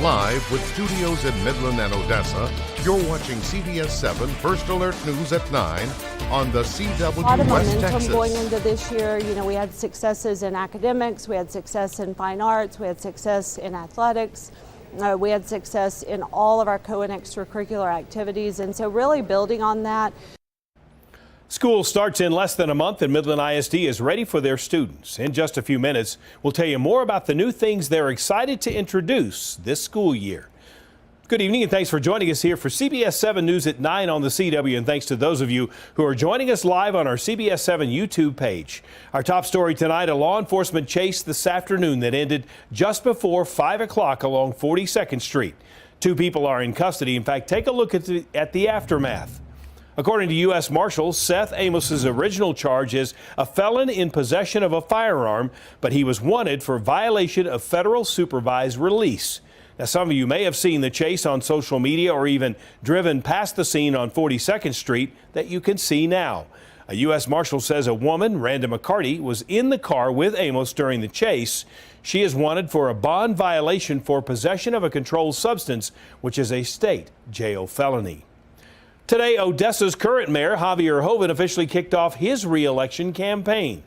Live with studios in Midland and Odessa, you're watching CBS7 First Alert News at 9 on the CW A lot of West momentum Texas. going into this year. You know, we had successes in academics, we had success in fine arts, we had success in athletics, we had success in all of our co- and extracurricular activities, and so really building on that. School starts in less than a month, and Midland ISD is ready for their students. In just a few minutes, we'll tell you more about the new things they're excited to introduce this school year. Good evening, and thanks for joining us here for CBS7 News at 9 on the CW, and thanks to those of you who are joining us live on our CBS7 YouTube page. Our top story tonight, a law enforcement chase this afternoon that ended just before 5 o'clock along 42nd Street. 2 people are in custody. In fact, take a look at the aftermath. According to U.S. Marshals, Seth Amos's original charge is a felon in possession of a firearm, but he was wanted for violation of federal supervised release. Now, some of you may have seen the chase on social media or even driven past the scene on 42nd Street that you can see now. A U.S. Marshal says a woman, Randa McCarty, was in the car with Amos during the chase. She is wanted for a bond violation for possession of a controlled substance, which is a state jail felony. Today, Odessa's current mayor, Javier Hoven, officially kicked off his re-election campaign.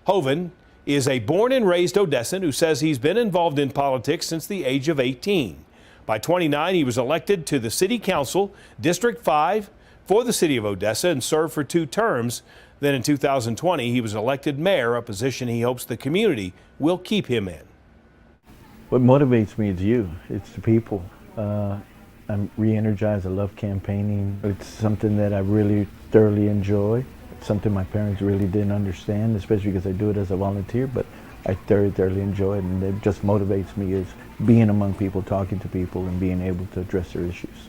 Hoven is a born and raised Odessan who says he's been involved in politics since the age of 18. By 29, he was elected to the City Council, District 5, for the city of Odessa and served for 2 terms. Then in 2020, he was elected mayor, a position he hopes the community will keep him in. What motivates me is you. It's the people. I'm re-energized. I love campaigning. It's something that I really thoroughly enjoy. It's something my parents really didn't understand, especially because I do it as a volunteer, but I thoroughly enjoy it, and it just motivates me is being among people, talking to people, and being able to address their issues.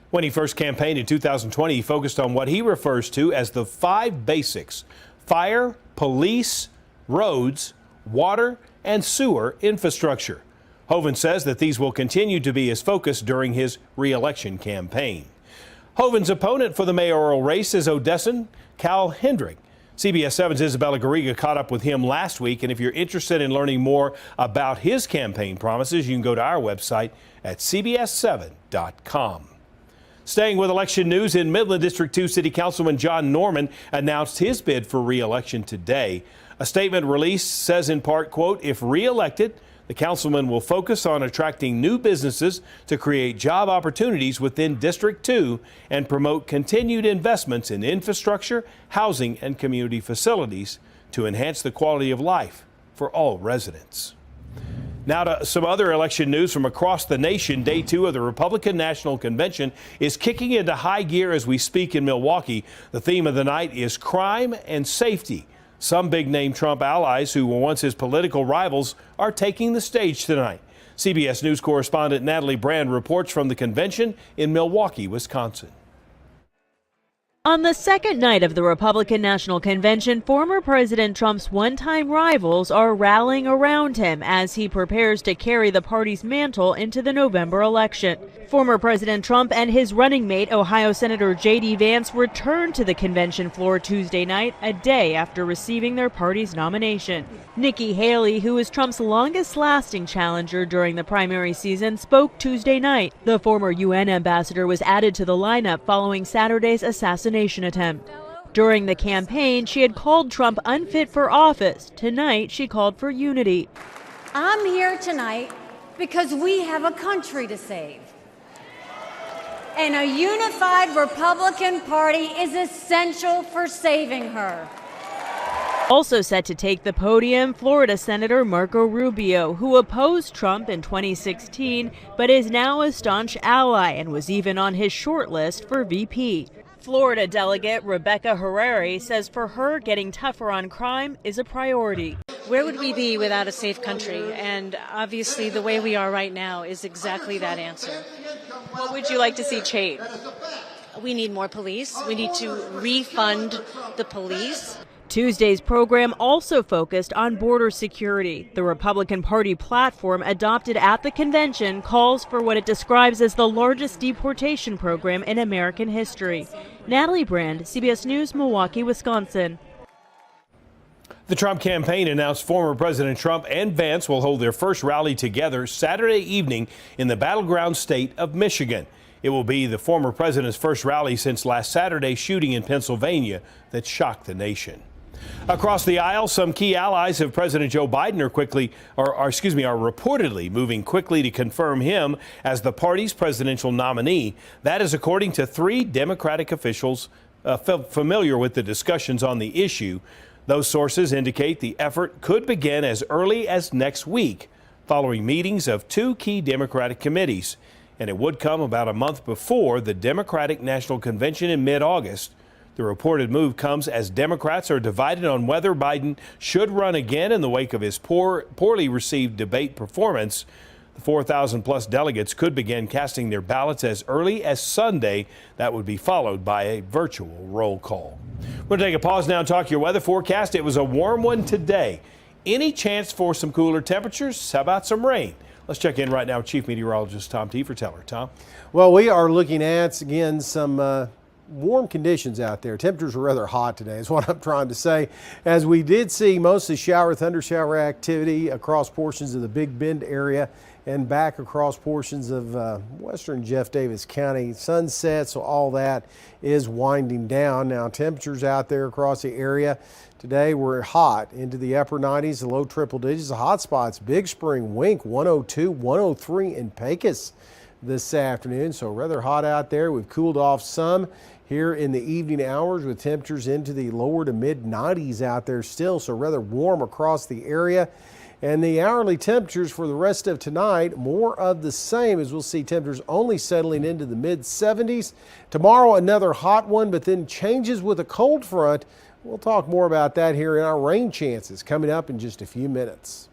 When he first campaigned in 2020, he focused on what he refers to as the 5 basics: fire, police, roads, water, and sewer infrastructure. Hoven says that these will continue to be his focus during his re-election campaign. Hoven's opponent for the mayoral race is Odessan Cal Hendrick. CBS 7's Isabella Garriga caught up with him last week, and if you're interested in learning more about his campaign promises, you can go to our website at cbs7.com. Staying with election news, in Midland, District 2 City Councilman John Norman announced his bid for re-election today. A statement released says in part, quote, "If re-elected, the councilman will focus on attracting new businesses to create job opportunities within District 2 and promote continued investments in infrastructure, housing, and community facilities to enhance the quality of life for all residents." Now to some other election news from across the nation. Day 2 of the Republican National Convention is kicking into high gear as we speak in Milwaukee. The theme of the night is crime and safety. Some big-name Trump allies who were once his political rivals are taking the stage tonight. CBS News correspondent Natalie Brand reports from the convention in Milwaukee, Wisconsin. On the second night of the Republican National Convention, former President Trump's one-time rivals are rallying around him as he prepares to carry the party's mantle into the November election. Former President Trump and his running mate, Ohio Senator J.D. Vance, returned to the convention floor Tuesday night, a day after receiving their party's nomination. Nikki Haley, who is Trump's longest-lasting challenger during the primary season, spoke Tuesday night. The former UN ambassador was added to the lineup following Saturday's assassination attempt. During the campaign, she had called Trump unfit for office. Tonight, she called for unity. I'm here tonight because we have a country to save. And a unified Republican Party is essential for saving her. Also set to take the podium, Florida Senator Marco Rubio, who opposed Trump in 2016, but is now a staunch ally and was even on his short list for VP. Florida delegate Rebecca Harari says for her, getting tougher on crime is a priority. Where would we be without a safe country? And obviously the way we are right now is exactly that answer. What would you like to see change? We need more police. We need to refund the police. Tuesday's program also focused on border security. The Republican Party platform adopted at the convention calls for what it describes as the largest deportation program in American history. Natalie Brand, CBS News, Milwaukee, Wisconsin. The Trump campaign announced former President Trump and Vance will hold their first rally together Saturday evening in the battleground state of Michigan. It will be the former president's first rally since last Saturday's shooting in Pennsylvania that shocked the nation. Across the aisle, some key allies of President Joe Biden are reportedly moving quickly to confirm him as the party's presidential nominee. That is according to 3 Democratic officials familiar with the discussions on the issue. Those sources indicate the effort could begin as early as next week, following meetings of 2 key Democratic committees. And it would come about a month before the Democratic National Convention in mid-August. The reported move comes as Democrats are divided on whether Biden should run again in the wake of his poorly received debate performance. The 4,000-plus delegates could begin casting their ballots as early as Sunday. That would be followed by a virtual roll call. We'll take a pause now and talk your weather forecast. It was a warm one today. Any chance for some cooler temperatures? How about some rain? Let's check in right now with Chief Meteorologist Tom Teefer-Teller. Tom? Well, we are looking at, again, some warm conditions out there. Temperatures are rather hot today is what I'm trying to say, as we did see mostly thunder shower activity across portions of the Big Bend area and back across portions of western Jeff Davis County. Sunset, so all that is winding down. Now temperatures out there across the area today were hot into the upper 90s, the low triple digits. The hot spots, Big Spring, Wink, 102, 103 in Pecos this afternoon. So rather hot out there. We've cooled off some here in the evening hours with temperatures into the lower to mid 90s out there still. So rather warm across the area. And the hourly temperatures for the rest of tonight, more of the same, as we'll see temperatures only settling into the mid 70s. Tomorrow, another hot one, but then changes with a cold front. We'll talk more about that here in our rain chances coming up in just a few minutes.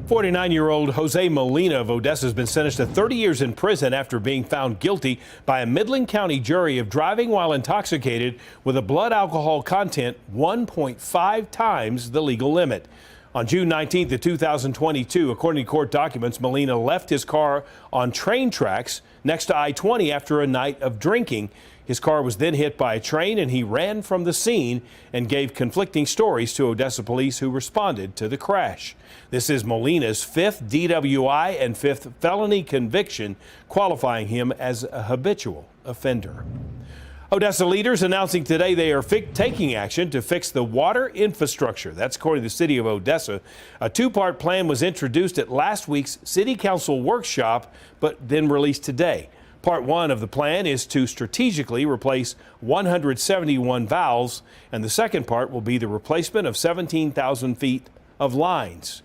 49-year-old Jose Molina of Odessa has been sentenced to 30 years in prison after being found guilty by a Midland County jury of driving while intoxicated with a blood alcohol content 1.5 times the legal limit. On June 19th of 2022, according to court documents, Molina left his car on train tracks next to I-20 after a night of drinking. His car was then hit by a train and he ran from the scene and gave conflicting stories to Odessa police who responded to the crash. This is Molina's 5th DWI and 5th felony conviction, qualifying him as a habitual offender. Odessa leaders announcing today they are taking action to fix the water infrastructure. That's according to the city of Odessa. A 2-part plan was introduced at last week's city council workshop, but then released today. Part 1 of the plan is to strategically replace 171 valves, and the second part will be the replacement of 17,000 feet of lines.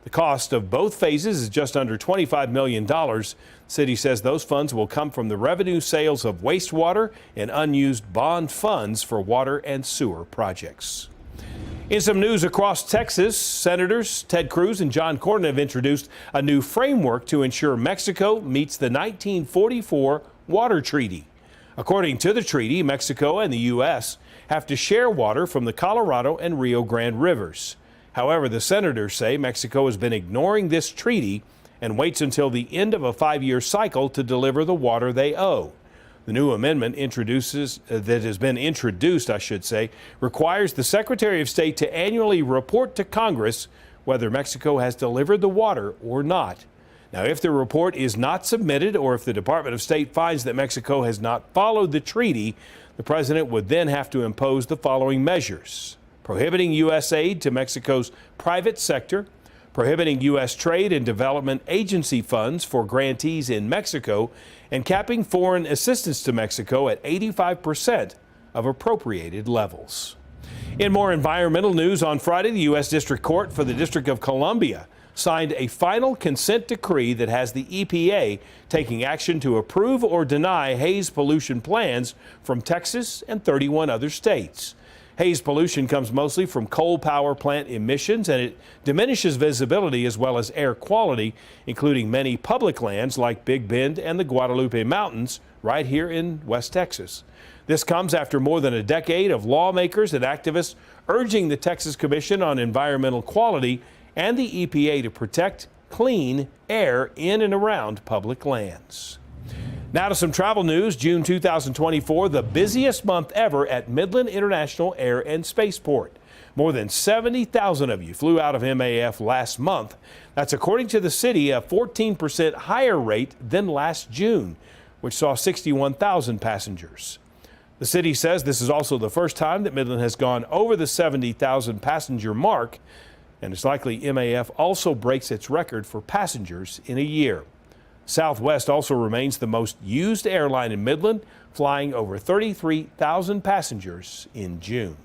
The cost of both phases is just under $25 million. The city says those funds will come from the revenue sales of wastewater and unused bond funds for water and sewer projects. In some news across Texas, Senators Ted Cruz and John Cornyn have introduced a new framework to ensure Mexico meets the 1944 Water Treaty. According to the treaty, Mexico and the U.S. have to share water from the Colorado and Rio Grande rivers. However, the senators say Mexico has been ignoring this treaty and waits until the end of a 5-year cycle to deliver the water they owe. The new amendment has been introduced, requires the Secretary of State to annually report to Congress whether Mexico has delivered the water or not. Now, if the report is not submitted or if the Department of State finds that Mexico has not followed the treaty, the president would then have to impose the following measures: prohibiting U.S. aid to Mexico's private sector, prohibiting U.S. trade and development agency funds for grantees in Mexico, and capping foreign assistance to Mexico at 85% of appropriated levels. In more environmental news, on Friday, the U.S. District Court for the District of Columbia signed a final consent decree that has the EPA taking action to approve or deny haze pollution plans from Texas and 31 other states. Haze pollution comes mostly from coal power plant emissions, and it diminishes visibility as well as air quality, including many public lands like Big Bend and the Guadalupe Mountains right here in West Texas. This comes after more than a decade of lawmakers and activists urging the Texas Commission on Environmental Quality and the EPA to protect clean air in and around public lands. Now to some travel news. June 2024, the busiest month ever at Midland International Air and Spaceport. More than 70,000 of you flew out of MAF last month. That's according to the city, a 14% higher rate than last June, which saw 61,000 passengers. The city says this is also the first time that Midland has gone over the 70,000 passenger mark, and it's likely MAF also breaks its record for passengers in a year. Southwest also remains the most used airline in Midland, flying over 33,000 passengers in June.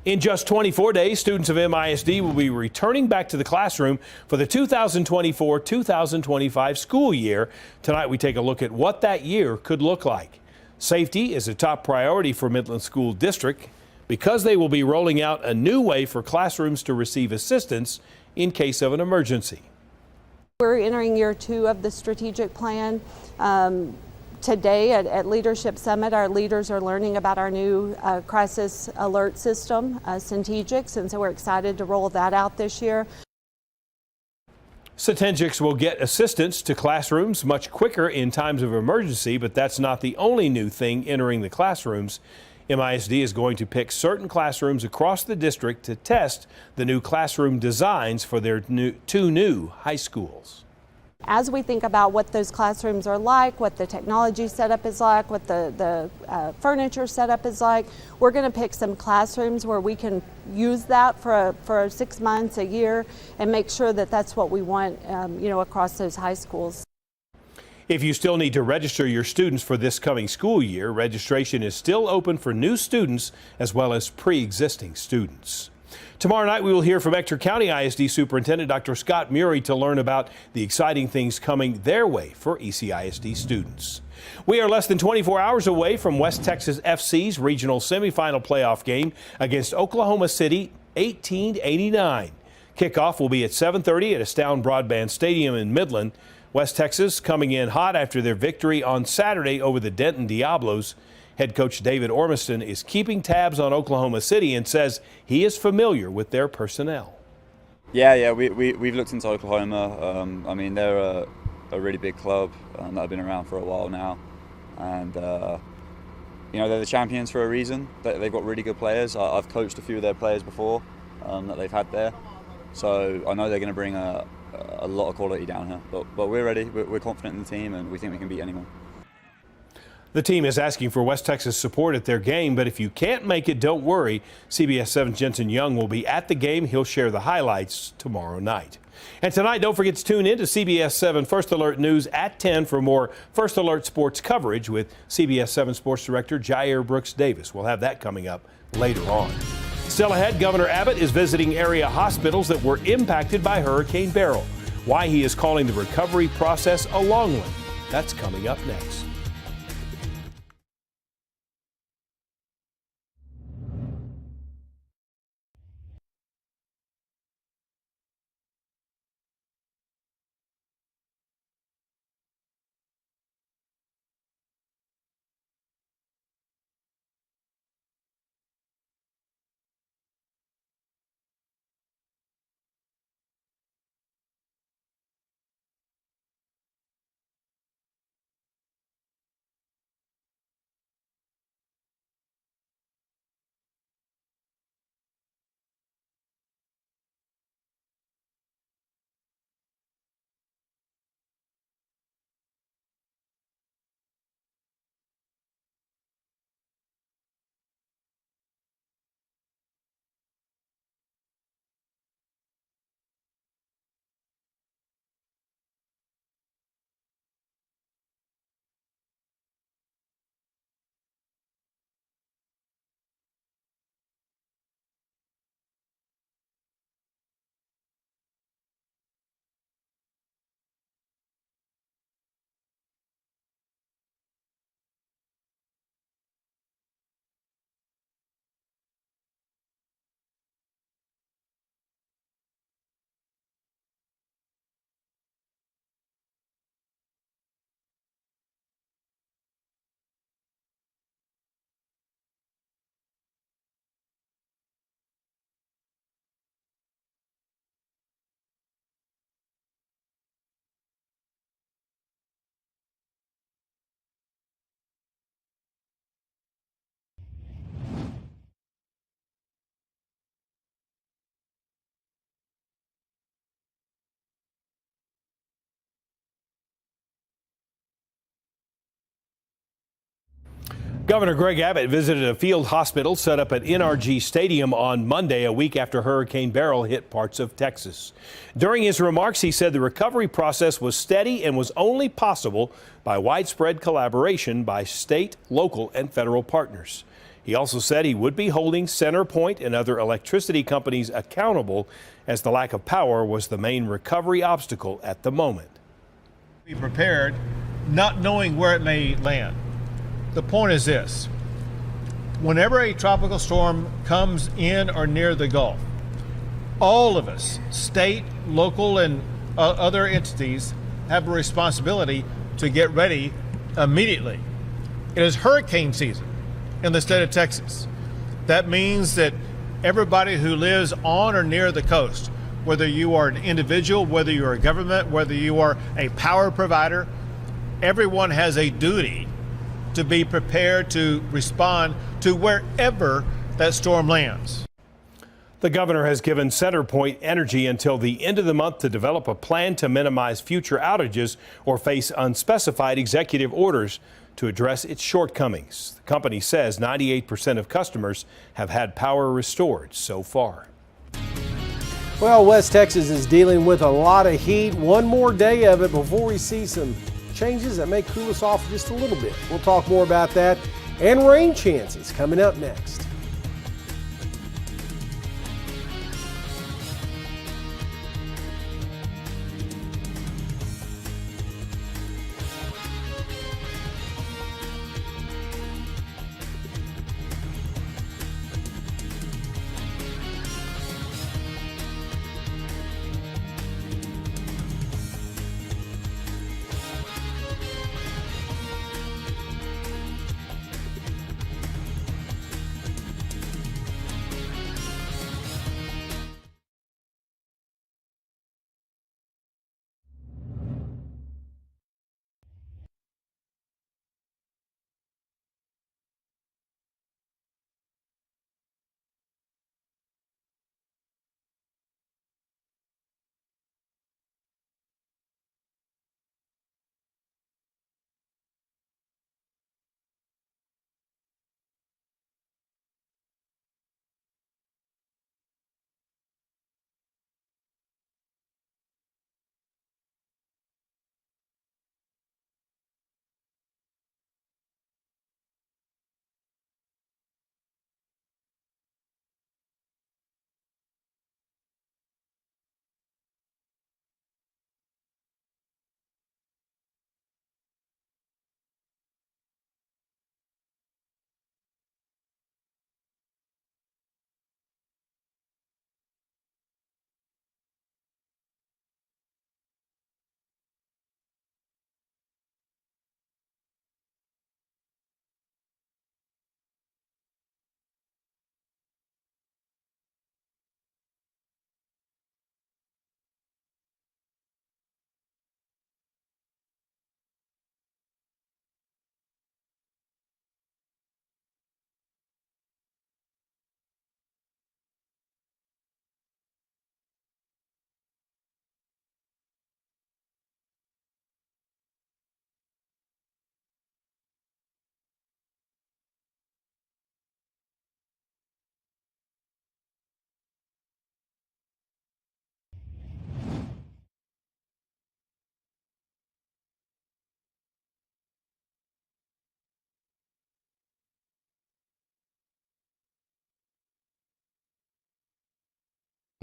In just 24 days, students of MISD will be returning back to the classroom for the 2024-2025 school year. Tonight, we take a look at what that year could look like. Safety is a top priority for Midland School District because they will be rolling out a new way for classrooms to receive assistance in case of an emergency. We're entering year 2 of the strategic plan. Today at Leadership Summit, our leaders are learning about our new crisis alert system, Centegix, and so we're excited to roll that out this year. Centegix will get assistance to classrooms much quicker in times of emergency, but that's not the only new thing entering the classrooms. MISD is going to pick certain classrooms across the district to test the new classroom designs for their two new high schools. As we think about what those classrooms are like, what the technology setup is like, what the furniture setup is like, we're going to pick some classrooms where we can use that for 6 months, a year, and make sure that that's what we want, across those high schools. If you still need to register your students for this coming school year, registration is still open for new students as well as pre-existing students. Tomorrow night, we will hear from Ector County ISD Superintendent Dr. Scott Murray to learn about the exciting things coming their way for ECISD students. We are less than 24 hours away from West Texas FC's regional semifinal playoff game against Oklahoma City, 18-89. Kickoff will be at 7:30 at Astound Broadband Stadium in Midland. West Texas coming in hot after their victory on Saturday over the Denton Diablos. Head coach David Ormiston is keeping tabs on Oklahoma City and says he is familiar with their personnel. Yeah, we've looked into Oklahoma. I mean, they're a really big club that have been around for a while now. And, they're the champions for a reason. They've got really good players. I've coached a few of their players before that they've had there. So I know they're going to bring a lot of quality down here. But we're ready. We're confident in the team, and we think we can beat anyone. The team is asking for West Texas support at their game, but if you can't make it, don't worry. CBS7 Jensen Young will be at the game. He'll share the highlights tomorrow night. And tonight, don't forget to tune in to CBS7 First Alert News at 10 for more First Alert sports coverage with CBS7 Sports Director Jair Brooks Davis. We'll have that coming up later on. Still ahead, Governor Abbott is visiting area hospitals that were impacted by Hurricane Beryl. Why he is calling the recovery process a long one. That's coming up next. Governor Greg Abbott visited a field hospital set up at NRG Stadium on Monday, a week after Hurricane Beryl hit parts of Texas. During his remarks, he said the recovery process was steady and was only possible by widespread collaboration by state, local, and federal partners. He also said he would be holding CenterPoint and other electricity companies accountable, as the lack of power was the main recovery obstacle at the moment. Be prepared, not knowing where it may land. The point is this: whenever a tropical storm comes in or near the Gulf, all of us, state, local, and other entities, have a responsibility to get ready immediately. It is hurricane season in the state of Texas. That means that everybody who lives on or near the coast, whether you are an individual, whether you're a government, whether you are a power provider, everyone has a duty to be prepared to respond to wherever that storm lands. The governor has given CenterPoint Energy until the end of the month to develop a plan to minimize future outages or face unspecified executive orders to address its shortcomings. The company says 98% of customers have had power restored so far. Well, West Texas is dealing with a lot of heat. One more day of it before we see some changes that may cool us off just a little bit. We'll talk more about that and rain chances coming up next.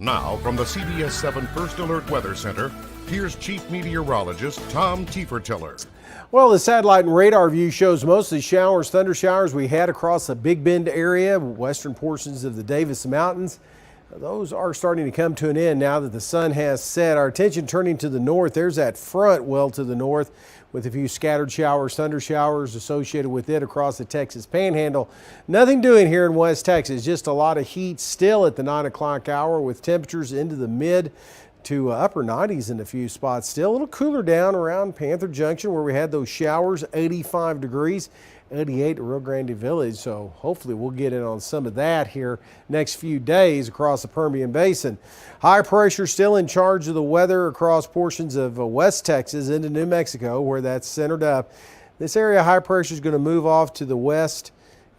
Now, from the CBS7 First Alert Weather Center, here's Chief Meteorologist Tom Tiefertiller. Well, the satellite and radar view shows mostly showers, thunder showers we had across the Big Bend area, western portions of the Davis Mountains. Those are starting to come to an end now that the sun has set. Our attention turning to the north. There's that front well to the north with a few scattered showers, thunder showers associated with it across the Texas Panhandle. Nothing doing here in West Texas, just a lot of heat still at the 9 o'clock hour with temperatures into the mid to upper 90s in a few spots. Still a little cooler down around Panther Junction where we had those showers, 85 degrees. 88 at Rio Grande Village, so hopefully we'll get in on some of that here next few days across the Permian Basin. High pressure still in charge of the weather across portions of West Texas into New Mexico where that's centered up. This area high pressure is going to move off to the west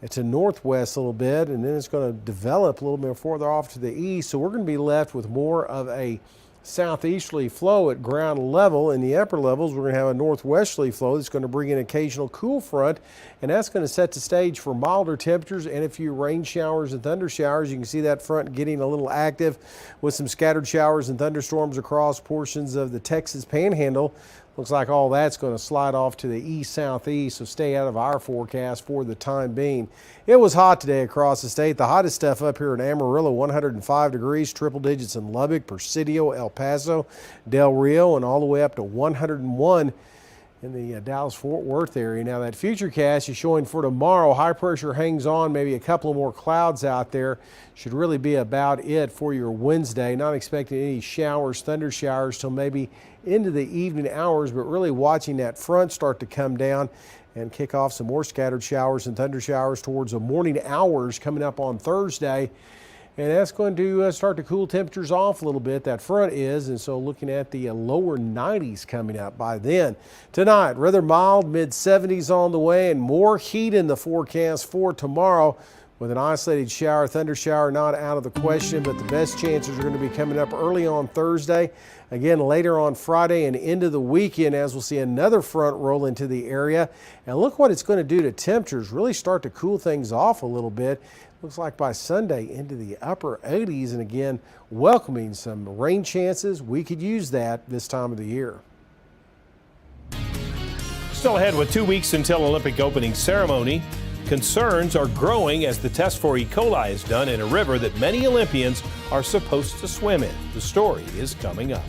to northwest a little bit, and then it's going to develop a little bit further off to the east. So we're going to be left with more of a southeasterly flow at ground level. In the upper levels, we're going to have a northwesterly flow that's going to bring in occasional cool front, and that's going to set the stage for milder temperatures and a few rain showers and thunder showers. You can see that front getting a little active with some scattered showers and thunderstorms across portions of the Texas Panhandle. Looks like all that's going to slide off to the east-southeast, so stay out of our forecast for the time being. It was hot today across the state. The hottest stuff up here in Amarillo, 105 degrees, triple digits in Lubbock, Presidio, El Paso, Del Rio, and all the way up to 101 in the Dallas-Fort Worth area. Now that futurecast is showing for tomorrow, high pressure hangs on, maybe a couple of more clouds out there. Should really be about it for your Wednesday. Not expecting any showers, thunder showers till maybe into the evening hours, but really watching that front start to come down and kick off some more scattered showers and thunder showers towards the morning hours coming up on Thursday. And that's going to start to cool temperatures off a little bit, that front is, and so looking at the lower 90s coming up by then. Tonight, rather mild, mid-70s on the way, and more heat in the forecast for tomorrow with an isolated shower, thunder shower not out of the question, but the best chances are going to be coming up early on Thursday, again later on Friday and into the weekend as we'll see another front roll into the area. And look what it's going to do to temperatures, really start to cool things off a little bit. Looks like by Sunday into the upper 80s, and again welcoming some rain chances. We could use that this time of the year. Still ahead with 2 weeks until Olympic opening ceremony. Concerns are growing as the test for E. coli is done in a river that many Olympians are supposed to swim in. The story is coming up.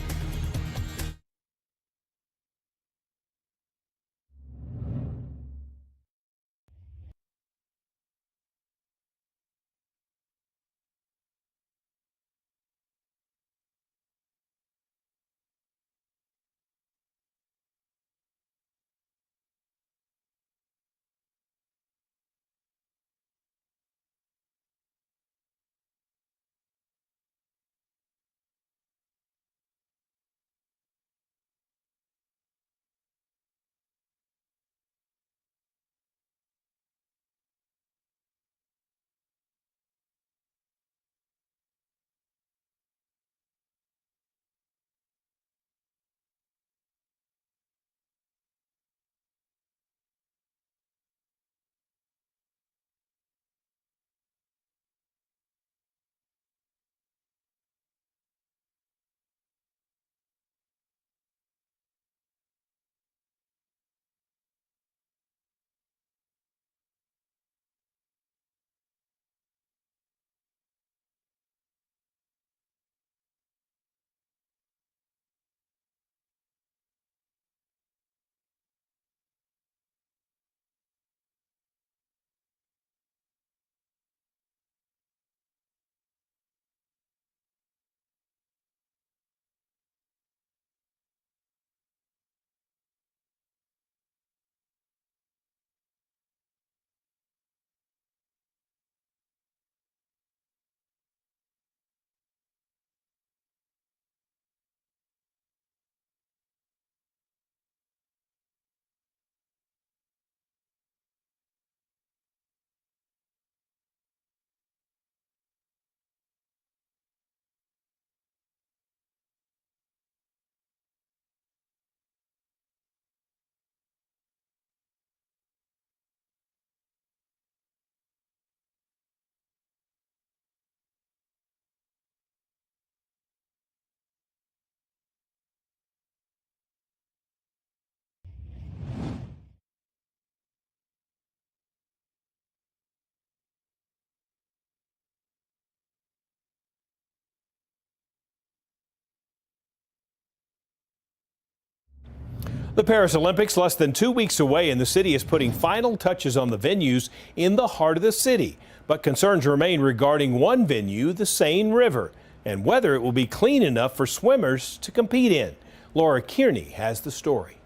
The Paris Olympics less than 2 weeks away, and the city is putting final touches on the venues in the heart of the city. But concerns remain regarding one venue, the Seine River, and whether it will be clean enough for swimmers to compete in. Laura Kearney has the story.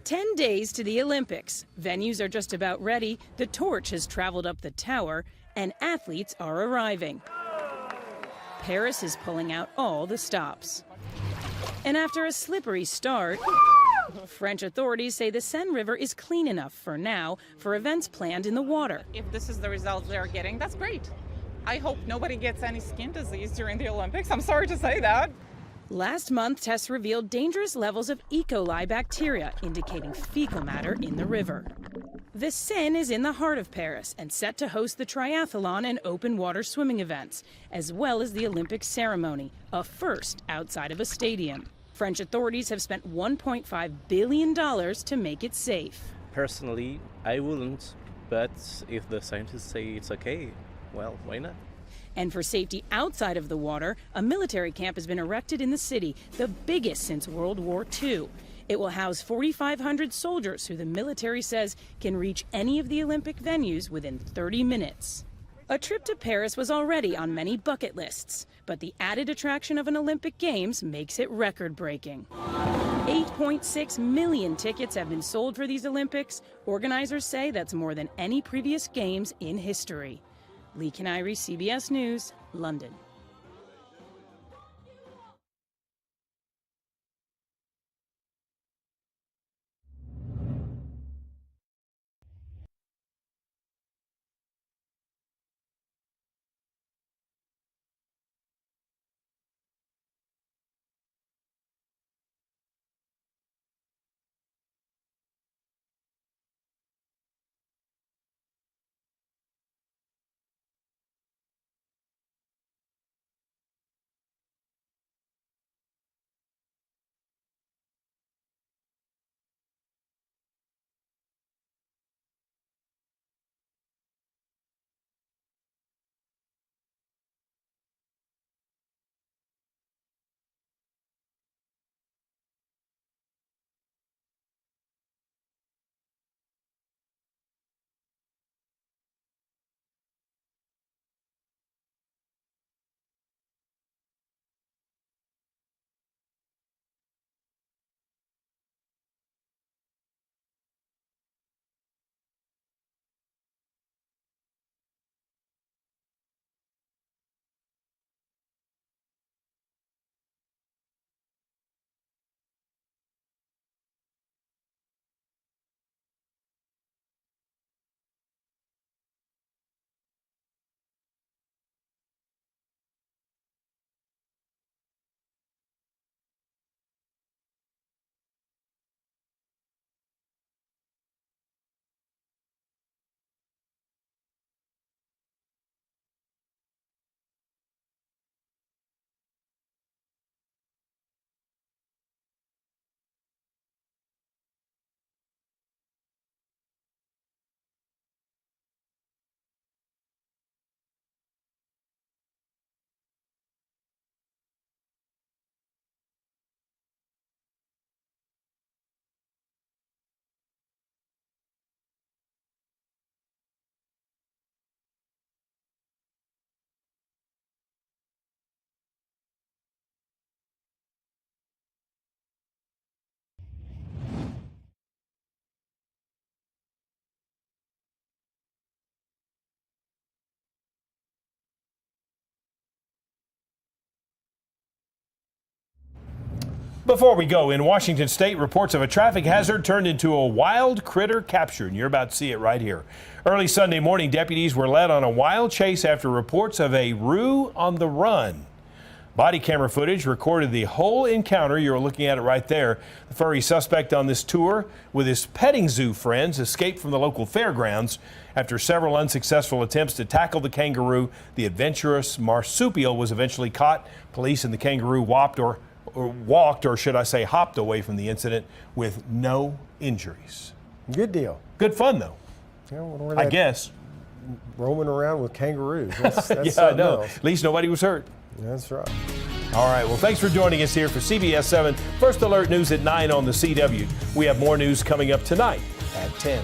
10 days to the Olympics. Venues are just about ready. The torch has traveled up the tower, and athletes are arriving. Paris is pulling out all the stops. And after a slippery start, French authorities say the Seine River is clean enough for now for events planned in the water. If this is the result they're getting, that's great. I hope nobody gets any skin disease during the Olympics. I'm sorry to say that. Last month, tests revealed dangerous levels of E. coli bacteria, indicating fecal matter in the river. The Seine is in the heart of Paris and set to host the triathlon and open water swimming events, as well as the Olympic ceremony, a first outside of a stadium. French authorities have spent $1.5 billion to make it safe. Personally, I wouldn't, but if the scientists say it's okay, well, why not? And for safety outside of the water, a military camp has been erected in the city, the biggest since World War II. It will house 4,500 soldiers who the military says can reach any of the Olympic venues within 30 minutes. A trip to Paris was already on many bucket lists, but the added attraction of an Olympic Games makes it record-breaking. 8.6 million tickets have been sold for these Olympics. Organizers say that's more than any previous Games in history. Lee Canary, CBS News, London. Before we go, in Washington State, reports of a traffic hazard turned into a wild critter capture, and you're about to see it right here. Early Sunday morning, deputies were led on a wild chase after reports of a roo on the run. Body camera footage recorded the whole encounter. You're looking at it right there. The furry suspect on this tour with his petting zoo friends escaped from the local fairgrounds. After several unsuccessful attempts to tackle the kangaroo, the adventurous marsupial was eventually caught. Police and the kangaroo walked, or should I say hopped away from the incident with no injuries. Good deal. Good fun, though. Yeah, I guess. Roaming around with kangaroos. That's yeah, I know. else. At least nobody was hurt. That's right. All right. Well, thanks for joining us here for CBS 7 First Alert News at 9 on the CW. We have more news coming up tonight at 10.